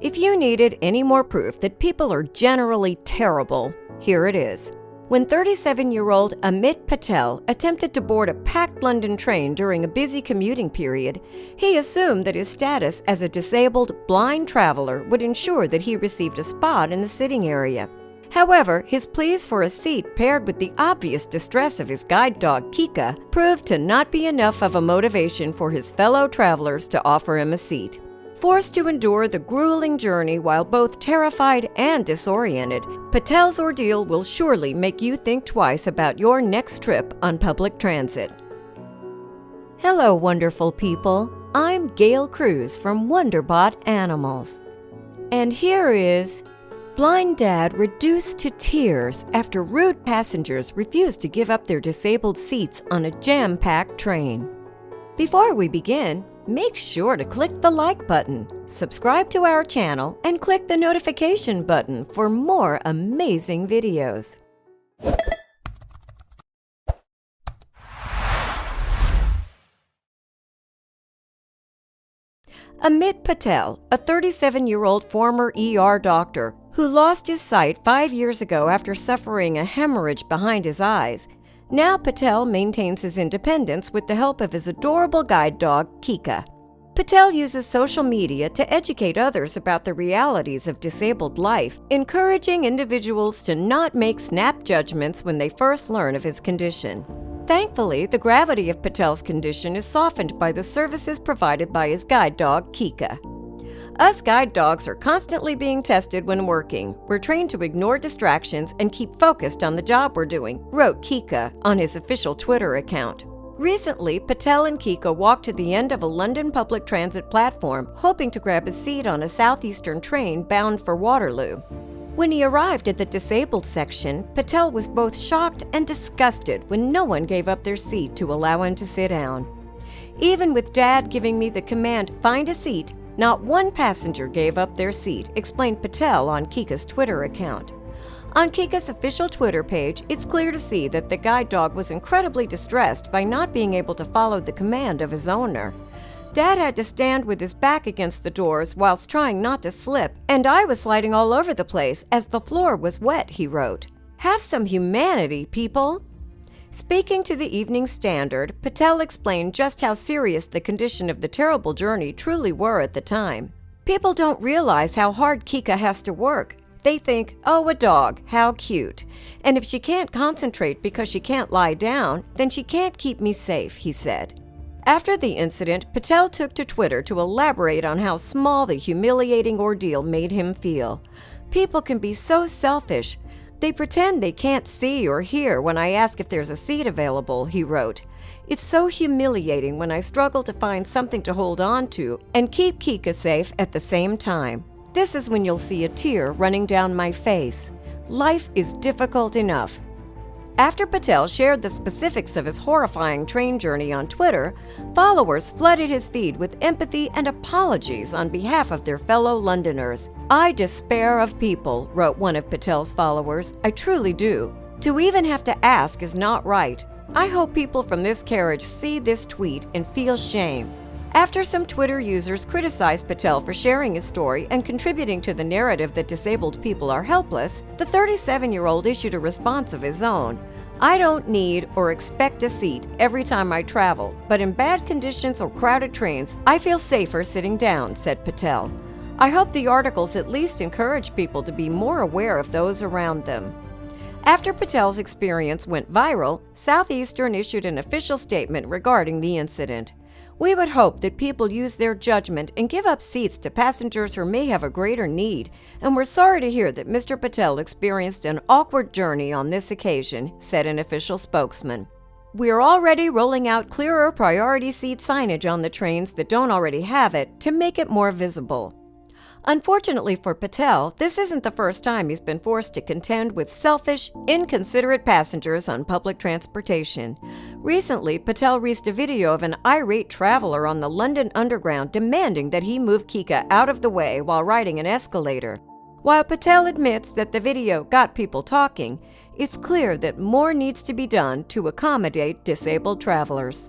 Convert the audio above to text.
If you needed any more proof that people are generally terrible, here it is. When 37-year-old Amit Patel attempted to board a packed London train during a busy commuting period, he assumed that his status as a disabled, blind traveler would ensure that he received a spot in the sitting area. However, his pleas for a seat paired with the obvious distress of his guide dog Kika proved to not be enough of a motivation for his fellow travelers to offer him a seat. Forced to endure the grueling journey while both terrified and disoriented, Patel's ordeal will surely make you think twice about your next trip on public transit. Hello, wonderful people. I'm Gail Cruz from Wonderbot Animals. And here is Blind Dad reduced to tears after rude passengers refused to give up their disabled seats on a jam-packed train. Before we begin, make sure to click the like button, subscribe to our channel, and click the notification button for more amazing videos. Amit Patel, a 37-year-old former ER doctor who lost his sight 5 years ago after suffering a hemorrhage behind his eyes. Now Patel maintains his independence with the help of his adorable guide dog, Kika. Patel uses social media to educate others about the realities of disabled life, encouraging individuals to not make snap judgments when they first learn of his condition. Thankfully, the gravity of Patel's condition is softened by the services provided by his guide dog, Kika. Us guide dogs are constantly being tested when working. We're trained to ignore distractions and keep focused on the job we're doing, wrote Kika on his official Twitter account. Recently, Patel and Kika walked to the end of a London public transit platform, hoping to grab a seat on a southeastern train bound for Waterloo. When he arrived at the disabled section, Patel was both shocked and disgusted when no one gave up their seat to allow him to sit down. Even with Dad giving me the command, "Find a seat," not one passenger gave up their seat, explained Patel on Kika's Twitter account. On Kika's official Twitter page, it's clear to see that the guide dog was incredibly distressed by not being able to follow the command of his owner. Dad had to stand with his back against the doors whilst trying not to slip, and I was sliding all over the place as the floor was wet, he wrote. Have some humanity, people! Speaking to the Evening Standard, Patel explained just how serious the condition of the terrible journey truly were at the time. People don't realize how hard Kika has to work. They think, oh, a dog, how cute. And if she can't concentrate because she can't lie down, then she can't keep me safe, he said. After the incident, Patel took to Twitter to elaborate on how small the humiliating ordeal made him feel. People can be so selfish. They pretend they can't see or hear when I ask if there's a seat available, he wrote. It's so humiliating when I struggle to find something to hold on to and keep Kika safe at the same time. This is when you'll see a tear running down my face. Life is difficult enough. After Patel shared the specifics of his horrifying train journey on Twitter, followers flooded his feed with empathy and apologies on behalf of their fellow Londoners. I despair of people, wrote one of Patel's followers. I truly do. To even have to ask is not right. I hope people from this carriage see this tweet and feel shame. After some Twitter users criticized Patel for sharing his story and contributing to the narrative that disabled people are helpless, the 37-year-old issued a response of his own. I don't need or expect a seat every time I travel, but in bad conditions or crowded trains, I feel safer sitting down, said Patel. I hope the articles at least encourage people to be more aware of those around them. After Patel's experience went viral, Southeastern issued an official statement regarding the incident. We would hope that people use their judgment and give up seats to passengers who may have a greater need, and we're sorry to hear that Mr. Patel experienced an awkward journey on this occasion, said an official spokesman. We are already rolling out clearer priority seat signage on the trains that don't already have it to make it more visible. Unfortunately for Patel, this isn't the first time he's been forced to contend with selfish, inconsiderate passengers on public transportation. Recently, Patel released a video of an irate traveler on the London Underground demanding that he move Kika out of the way while riding an escalator. While Patel admits that the video got people talking, it's clear that more needs to be done to accommodate disabled travelers.